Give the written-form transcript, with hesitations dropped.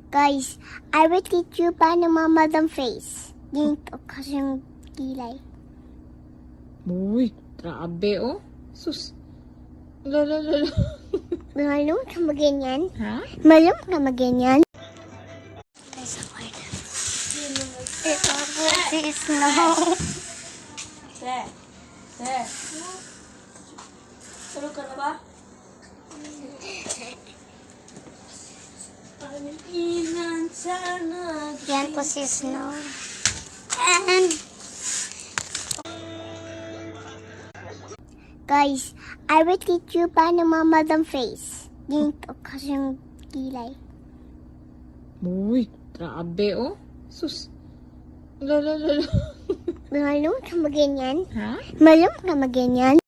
Guys, I will teach you paano mamadam face. Ganito kasi yung kilay. Uy, grabe oh. Sus. Lalalala. Malum ka maganyan? Ha? Malum ka maganyan? Guys, ako na. Ito po si Snow. Tulog ka na ba? Yan po si Snow. And guys, I will teach you paano mamadam face. Ganito kasi yung kilay. Uy, grabe oh. Sus. Lalalala. Malum ka maganyan? Ha? Malum ka maganyan?